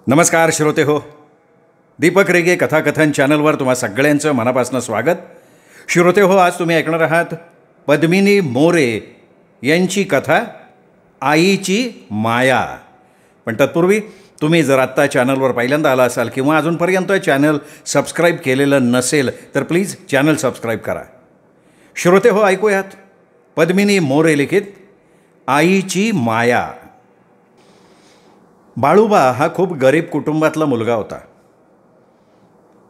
नमस्कार श्रोते हो, दीपक रेगे कथाकथन चॅनलवर तुम्हा सगळ्यांचं मनापासून स्वागत. श्रोते हो, आज तुम्ही ऐकणार आहात पद्मिनी मोरे यांची कथा आईची माया. पण तत्पूर्वी तुम्ही जर आत्ता चॅनलवर पहिल्यांदा आला असाल किंवा अजूनपर्यंत चॅनल सबस्क्राईब केलेलं नसेल तर प्लीज चॅनल सबस्क्राईब करा. श्रोते हो, ऐकूयात पद्मिनी मोरे लिखित आईची माया. बाळूबा हा खूप गरीब कुटुंबातला मुलगा होता.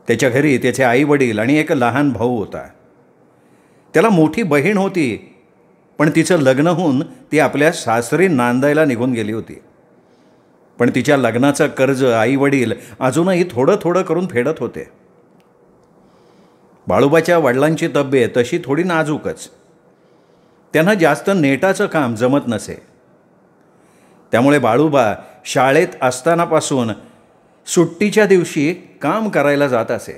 त्याच्या घरी त्याचे आई वडील आणि एक लहान भाऊ होता. त्याला मोठी बहीण होती, पण तिचं लग्न होऊन ती आपल्या सासरी नांदायला निघून गेली होती. पण तिच्या लग्नाचं कर्ज आई वडील अजूनही थोडं थोडं करून फेडत होते. बाळूबाच्या वडिलांची तब्येत तशी थोडी नाजूकच. त्यांना जास्त नेटाचं काम जमत नसे. त्यामुळे बाळूबा शाळेत असतानापासून सुट्टीच्या दिवशी काम करायला जात असे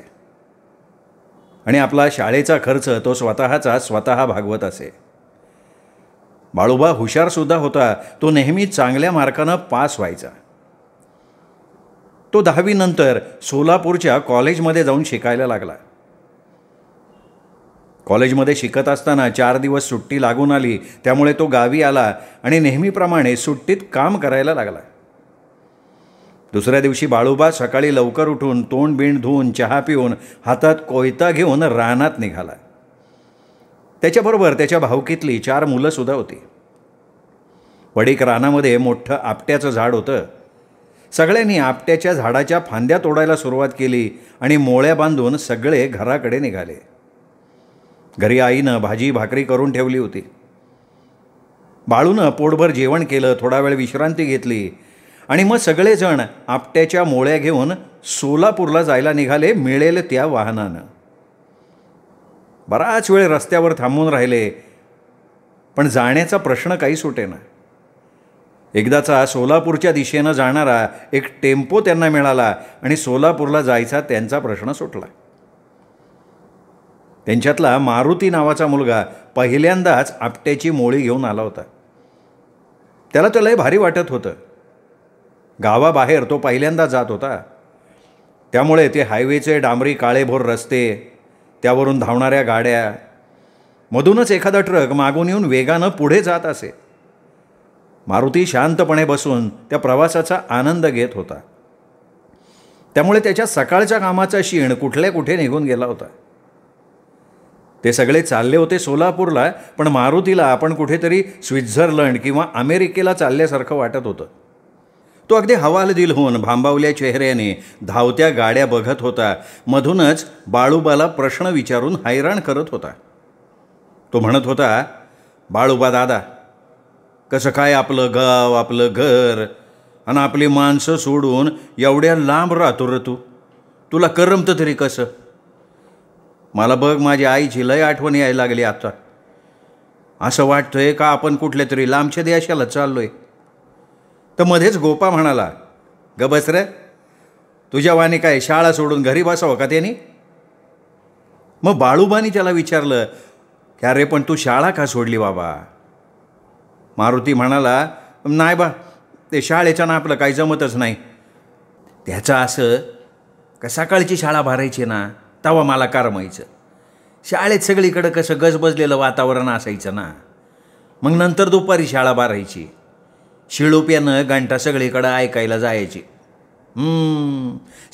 आणि आपला शाळेचा खर्च तो स्वतः भागवत असे. बाळूबा हुशारसुद्धा होता. तो नेहमी चांगल्या मार्कानं पास व्हायचा. तो 10वी नंतर सोलापूरच्या कॉलेजमध्ये जाऊन शिकायला लागला. कॉलेजमध्ये शिकत असताना 4 दिवस सुट्टी लागून आली. त्यामुळे तो गावी आला आणि नेहमीप्रमाणे सुट्टीत काम करायला लागला. दुसऱ्या दिवशी बाळूबा सकाळी लवकर उठून तोंड बिंड धुवून चहा पिऊन हातात कोयता घेऊन रानात निघाला. त्याच्याबरोबर त्याच्या भावकीतली 4 मुलंसुद्धा होती. पडीक रानामध्ये मोठं आपट्याचं झाड होतं. सगळ्यांनी आपट्याच्या झाडाच्या फांद्या तोडायला सुरुवात केली आणि मोळ्या बांधून सगळे घराकडे निघाले. घरी आईनं भाजी भाकरी करून ठेवली होती. बाळूनं पोटभर जेवण केलं, थोडा वेळ विश्रांती घेतली आणि मग सगळेजण आपट्याच्या मोळ्या घेऊन सोलापूरला जायला निघाले मिळेल त्या वाहनानं. बराच वेळ रस्त्यावर थांबून राहिले, पण जाण्याचा प्रश्न काही सुटेना. एकदाचा सोलापूरच्या दिशेनं जाणारा एक टेम्पो त्यांना मिळाला आणि सोलापूरला जायचा त्यांचा प्रश्न सुटला. त्यांच्यातला मारुती नावाचा मुलगा पहिल्यांदाच आपट्याची मोळी घेऊन आला होता. त्याला तर लय भारी वाटत होतं. गावाबाहेर तो पहिल्यांदा जात होता. त्यामुळे ते हायवेचे डांबरी काळेभोर रस्ते, त्यावरून धावणाऱ्या गाड्या, मधूनच एखादा ट्रक मागून येऊन वेगानं पुढे जात असे. मारुती शांतपणे बसून त्या प्रवासाचा आनंद घेत होता. त्यामुळे त्याच्या सकाळच्या कामाचा शीण कुठल्या कुठे निघून गेला होता. ते सगळे चालले होते सोलापूरला, पण मारुतीला आपण कुठेतरी स्वित्झर्लंड किंवा अमेरिकेला चालल्यासारखं वाटत होतं. तो अगदी हवालदिल होऊन भांबावल्या चेहऱ्याने धावत्या गाड्या बघत होता. मधूनच बाळूबाला प्रश्न विचारून हैराण करत होता. तो म्हणत होता, बाळूबा दादा, कसं काय आपलं गाव, आपलं घर आणि आपली माणसं सोडून एवढ्या लांब राहतो रे तू? तुला करमतं तरी कसं? मला बघ, माझ्या आईची लय आठवण यायला लागली आता. असं वाटतंय का आपण कुठल्या तरी लांबच्या देशाला चाललोय. तर मध्येच गोपा म्हणाला, ग बस रे, तुझ्या वाणी काय शाळा सोडून घरी बसावं का त्यांनी? मग बाळूबानी त्याला विचारलं, की अरे पण तू शाळा का सोडली बाबा? मारुती म्हणाला, नाही बा, ते शाळेचं ना आपलं काही जमतच नाही. त्याचं असं का सकाळची शाळा भरायची ना, तेव्हा मला करमायचं. शाळेत सगळीकडं कसं गजबजलेलं वातावरण असायचं ना. मग नंतर दुपारी शाळा भरायची. शिळोप्यानं घंटा सगळीकडं ऐकायला जायची.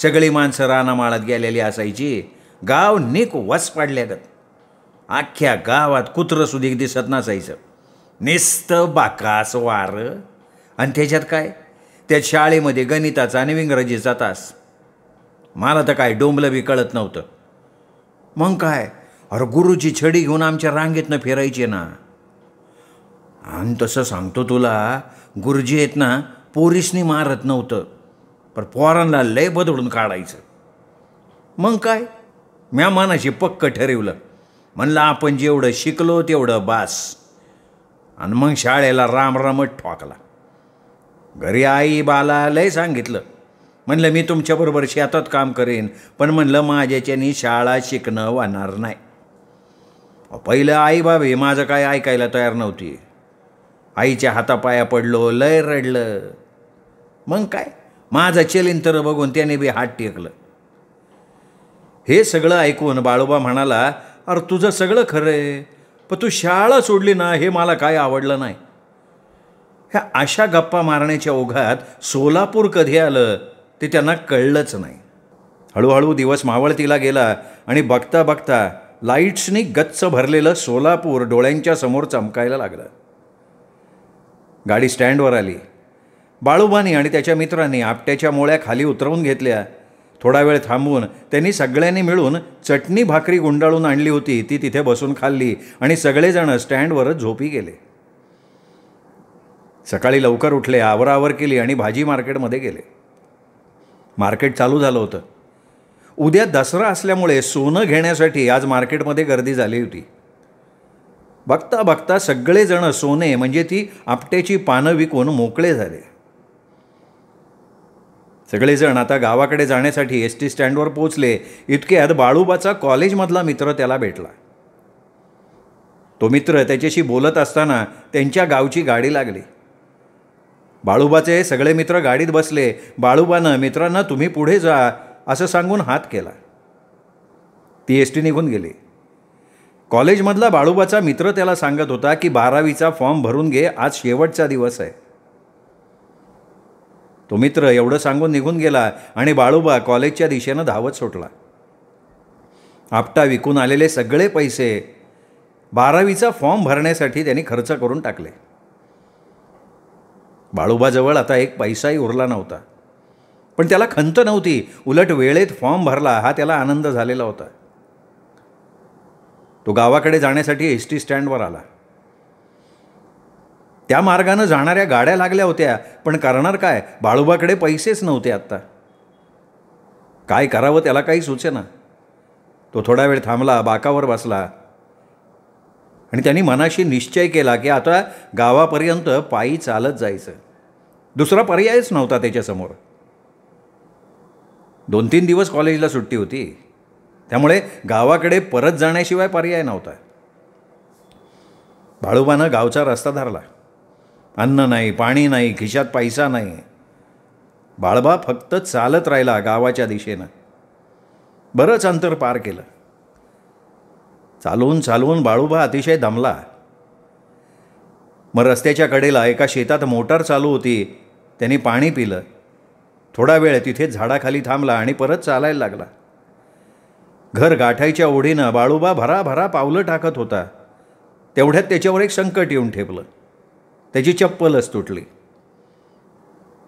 सगळी माणसं रानामाळात गेलेली असायची. गाव निक वस पाडल्यागत. अख्ख्या गावात कुत्रंसुद्धा दिसत नसायचं. नुसतं बाकास वारं. आणि त्याच्यात काय, त्या शाळेमध्ये गणिताचा आणि इंग्रजीचा तास. मला तर काय डोंबलं बी कळत नव्हतं. मग काय, अरे गुरुची छडी घेऊन आमच्या रांगेतनं फिरायचे ना. आणि तसं सांगतो तुला, गुरुजी आहेत ना, पोरीसनी मारत नव्हतं, पण पोरांना लय बदलून काढायचं. मग काय, म्या मनाशी पक्क ठरवलं. म्हणलं आपण जेवढं शिकलो तेवढं बास. आणि मग शाळेला रामरामच ठोकला. घरी आई बाला लय सांगितलं. म्हणलं मी तुमच्याबरोबर शेतात काम करेन, पण म्हणलं माझ्याच्यानी शाळा शिकणं होणार नाही. पहिलं आई बाबी माझं काय ऐकायला तयार नव्हती. आईच्या हातापाया पडलो, लय रडलं. मग काय, माझं चेलीन तर बघून त्याने बी हात टेकलं. हे सगळं ऐकून बाळोबा म्हणाला, अरे तुझं सगळं खरं आहे, पण तू शाळा सोडली ना हे मला काय आवडलं नाही. ह्या अशा गप्पा मारण्याच्या ओघात सोलापूर कधी आलं ते त्यांना कळलंच नाही. हळूहळू दिवस मावळतीला गेला आणि बघता बघता लाईट्सनी गच्च भरलेलं सोलापूर डोळ्यांच्या समोर चमकायला लागलं. गाडी स्टँडवर आली. बाळोबानी आणि त्याच्या मित्रांनी आपट्याच्या मोळ्या खाली उतरवून घेतल्या. थोडा वेळ थांबून त्यांनी सगळ्यांनी मिळून चटणी भाकरी गुंडाळून आणली होती ती तिथे बसून खाल्ली आणि सगळेजण स्टँडवरच झोपी गेले. सकाळी लवकर उठले, आवराआवर केली आणि भाजी मार्केटमध्ये गेले. मार्केट चालू झालं होतं. उद्या दसरा असल्यामुळे सोनं घेण्यासाठी आज मार्केटमध्ये गर्दी झाली होती. बघता बघता सगळेजण सोने म्हणजे ती आपट्याची पानं विकून मोकळे झाले. सगळेजण आता गावाकडे जाण्यासाठी एस.टी. स्टँडवर पोचले. इतक्यात बाळूबाचा कॉलेजमधला मित्र त्याला भेटला. तो मित्र त्याच्याशी बोलत असताना त्यांच्या गावची गाडी लागली. बाळूबाचे सगळे मित्र गाडीत बसले. बाळूबानं मित्रांना तुम्ही पुढे जा असं सांगून हात केला. ती एस.टी. निघून गेली. कॉलेजमधला बाळूबाचा मित्र त्याला सांगत होता की 12वीचा फॉर्म भरून घे, आज शेवटचा दिवस आहे. तो मित्र एवढं सांगून निघून गेला आणि बाळूबा कॉलेजच्या दिशेनं धावत सुटला. आपटा विकून आलेले सगळे पैसे 12वीचा फॉर्म भरण्यासाठी त्यांनी खर्च करून टाकले. बाळूबाजवळ आता एक पैसाही उरला नव्हता. पण त्याला खंत नव्हती, उलट वेळेत फॉर्म भरला हा त्याला आनंद झालेला होता. तो गावाकडे जाण्यासाठी एस.टी. स्टँडवर आला. त्या मार्गानं जाणाऱ्या गाड्या लागल्या होत्या, पण करणार काय, बाळूबाकडे पैसेच नव्हते. आत्ता काय करावं त्याला काही सुचेना. तो थोडा वेळ थांबला, बाकावर बसला आणि त्यांनी मनाशी निश्चय केला की आता गावापर्यंत पायी चालत जायचं. दुसरा पर्यायच नव्हता त्याच्यासमोर. 2-3 दिवस कॉलेजला सुट्टी होती, त्यामुळे गावाकडे परत जाण्याशिवाय पर्याय नव्हता. बाळूबानं गावचा रस्ता धरला. अन्न नाही, पाणी नाही, खिशात पैसा नाही. बाळबा फक्त चालत राहिला गावाच्या दिशेनं. बरंच अंतर पार केलं. चालून चालून बाळूबा अतिशय दमला. मग रस्त्याच्या कडेला एका शेतात मोटार चालू होती. त्यांनी पाणी पिलं. थोडा वेळ तिथे झाडाखाली थांबला आणि परत चालायला लागला. घर गाठायच्या ओढीनं बाळूबा भराभरा पावलं टाकत होता. तेवढ्यात त्याच्यावर एक संकट येऊन ठेपलं. त्याची चप्पलच तुटली.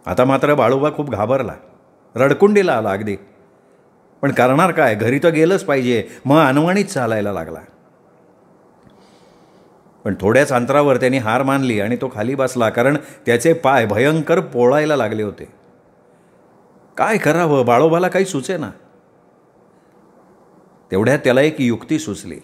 आता मात्र बाळूबा खूप घाबरला, रडकुंडीला आला अगदी. पण करणार काय, घरी तर गेलंच पाहिजे. मग अनवाणीत चालायला लागला. पण थोड्याच अंतरावर त्यांनी हार मानली आणि तो खाली बसला, कारण त्याचे पाय भयंकर पोळायला लागले होते. काय करावं बाळोबाला काही सुचेना. तेवढ्यात त्याला एक युक्ती सुचली.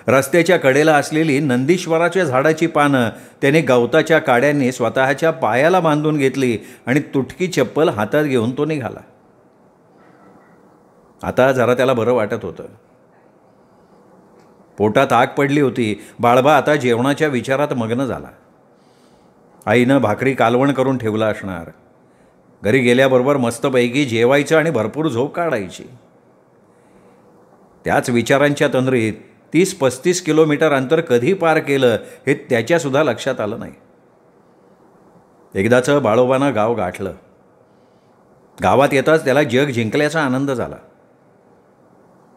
रस्त्याच्या कडेला असलेली नंदीश्वराच्या झाडाची पानं त्याने गवताच्या काड्यांनी स्वतःच्या पायाला बांधून घेतली आणि तुटकी चप्पल हातात घेऊन तो निघाला. आता जरा त्याला बरं वाटत होतं. पोटात आग पडली होती. बाळबा आता जेवणाच्या विचारात मग्न झाला. आईनं भाकरी कालवण करून ठेवलं असणार. घरी गेल्याबरोबर मस्तपैकी जेवायचं आणि भरपूर झोप काढायची. त्याच विचारांच्या तंद्रीत 30-35 किलोमीटर अंतर कधी पार केलं हे त्याच्यासुद्धा लक्षात आलं नाही. एकदाचं बाळोबानं गाव गाठलं. गावात येताच त्याला जग जिंकल्याचा आनंद झाला.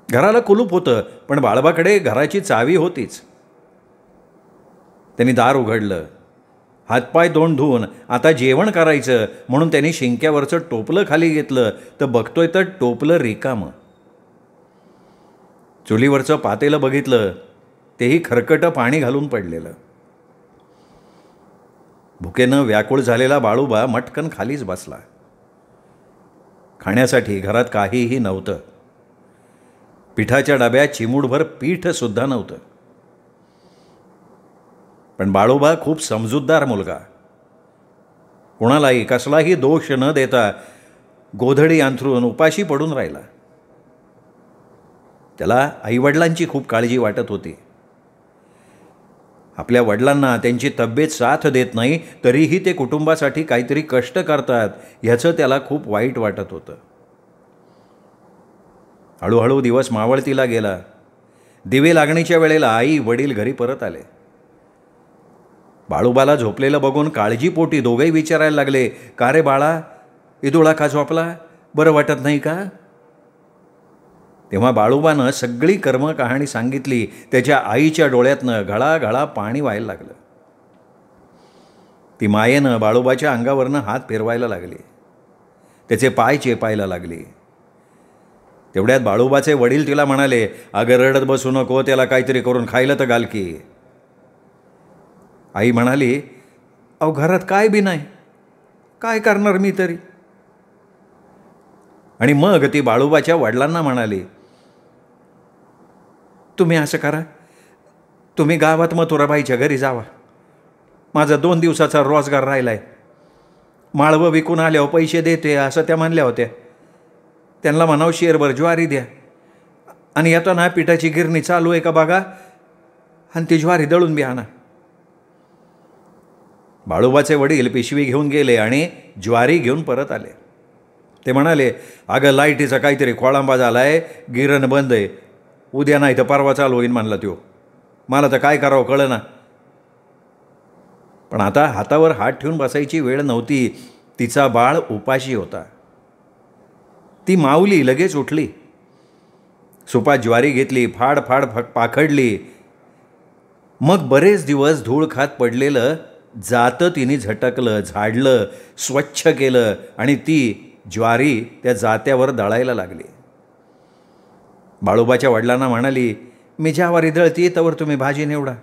घराला कुलूप होतं, पण बाळबाकडे घराची चावी होतीच. त्यांनी दार उघडलं. हातपाय तोंड धुवून आता जेवण करायचं म्हणून त्यांनी शिंक्यावरचं टोपलं खाली घेतलं, तर बघतोय तर टोपलं रिकामं. चुलीवरचं पातेलं बघितलं, तेही खरकटं पाणी घालून पडलेलं. भुकेनं व्याकुळ झालेला बाळूबा मटकन खालीच बसला. खाण्यासाठी घरात काहीही नव्हतं. पिठाच्या डब्यात चिमूटभर पीठसुद्धा नव्हतं. पण बाळोबा खूप समजूतदार मुलगा. कोणालाही कसलाही दोष न देता गोधडी अंथरून उपाशी पडून राहिला. त्याला आईवडिलांची खूप काळजी वाटत होती. आपल्या वडिलांना त्यांची तब्येत साथ देत नाही तरीही ते कुटुंबासाठी काहीतरी कष्ट करतात ह्याचं त्याला खूप वाईट वाटत होतं. हळूहळू दिवस मावळतीला गेला. दिवे लागणीच्या वेळेला आई वडील घरी परत आले. बाळूबाला झोपलेलं बघून काळजीपोटी दोघेही विचारायला लागले, का रे बाळा, इदुळा का झोपला? बरं वाटत नाही का? तेव्हा बाळूबानं सगळी कर्म कहाणी सांगितली. त्याच्या आईच्या डोळ्यातनं घळाघळा पाणी व्हायला लागलं. ती मायेनं बाळूबाच्या अंगावरनं हात फिरवायला लागली. त्याचे पाय चेपायला लागली. तेवढ्यात बाळूबाचे वडील तिला म्हणाले, अगं रडत बसू नको, त्याला काहीतरी करून खायला तर घाल की. आई म्हणाली, अहो घरात काय बी नाही, काय करणार मी तरी. आणि मग ती बाळूबाच्या वडिलांना म्हणाली, तुम्ही असं करा, तुम्ही गावात मथुराबाईच्या घरी जावा. माझा 2 दिवसाचा रोजगार राहिला आहे. माळवं विकून आल्यावर पैसे देते असं त्या म्हणल्या होत्या. त्यांना म्हणावं शेरभर ज्वारी द्या आणि येताना पिठाची गिरणी चालू आहे का बघा आणि ती ज्वारी दळून बी आणा. बाळूबाचे वडील पिशवी घेऊन गेले आणि ज्वारी घेऊन परत आले. ते म्हणाले, अगं लाईटीचा काहीतरी खोळंबा झाला आहे, गिरण बंद आहे, उद्या नाही तर परवा चालू होईन म्हणला त्यो. मला तर काय करावं कळेना. पण आता हातावर हात ठेवून बसायची वेळ नव्हती. तिचा बाळ उपाशी होता. ती माऊली लगेच उठली. सुपात ज्वारी घेतली, फाड फाड पाखडली. मग बरेच दिवस धूळ खात पडलेलं जातं तिने झटकलं, झाडलं, स्वच्छ केलं आणि ती ज्वारी त्या जात्यावर दळायला लागली. बाळूबाच्या वडिलांना म्हणाली, मी ज्वारी दळती तवर तुम्ही भाजी निवडा.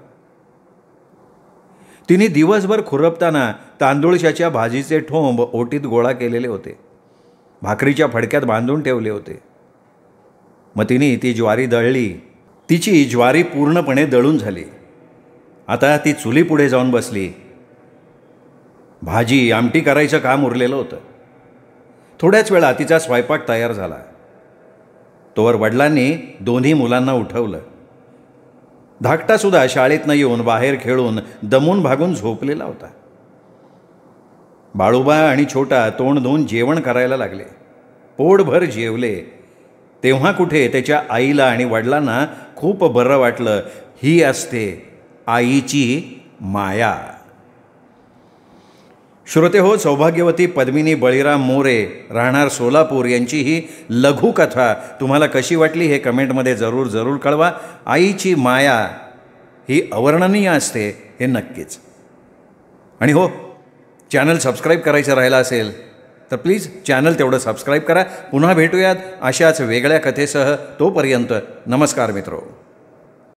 तिने दिवसभर खुरपताना तांदूळशाच्या भाजीचे ठोंब ओटीत गोळा केलेले होते, भाकरीच्या फडक्यात बांधून ठेवले होते. मग तिने ती ज्वारी दळली. तिची ज्वारी पूर्णपणे दळून झाली. आता ती चुलीपुढे जाऊन बसली. भाजी आमटी करायचं काम उरलेलं होतं. थोड्याच वेळा तिचा स्वयंपाक तयार झाला. तोवर वडिलांनी दोन्ही मुलांना उठवलं. धाकटासुद्धा शाळेतनं येऊन बाहेर खेळून दमून भागून झोपलेला होता. बाळूबा आणि छोटा तोंड धुवून जेवण करायला लागले. पोटभर जेवले. तेव्हा कुठे त्याच्या आईला आणि वडिलांना खूप बरं वाटलं. ही असते आईची माया. श्रोते हो, सौभाग्यवती पद्मिनी बळीराम मोरे राहणार सोलापूर यांची ही लघुकथा तुम्हाला कशी वाटली हे कमेंटमध्ये जरूर कळवा. आईची माया ही अवर्णनीय असते हे नक्कीच. आणि हो, चॅनल सबस्क्राईब करायचं राहिलं असेल तर प्लीज चॅनल तेवढं सबस्क्राईब करा. पुन्हा भेटूयात अशाच वेगळ्या कथेसह. तोपर्यंत नमस्कार मित्रो.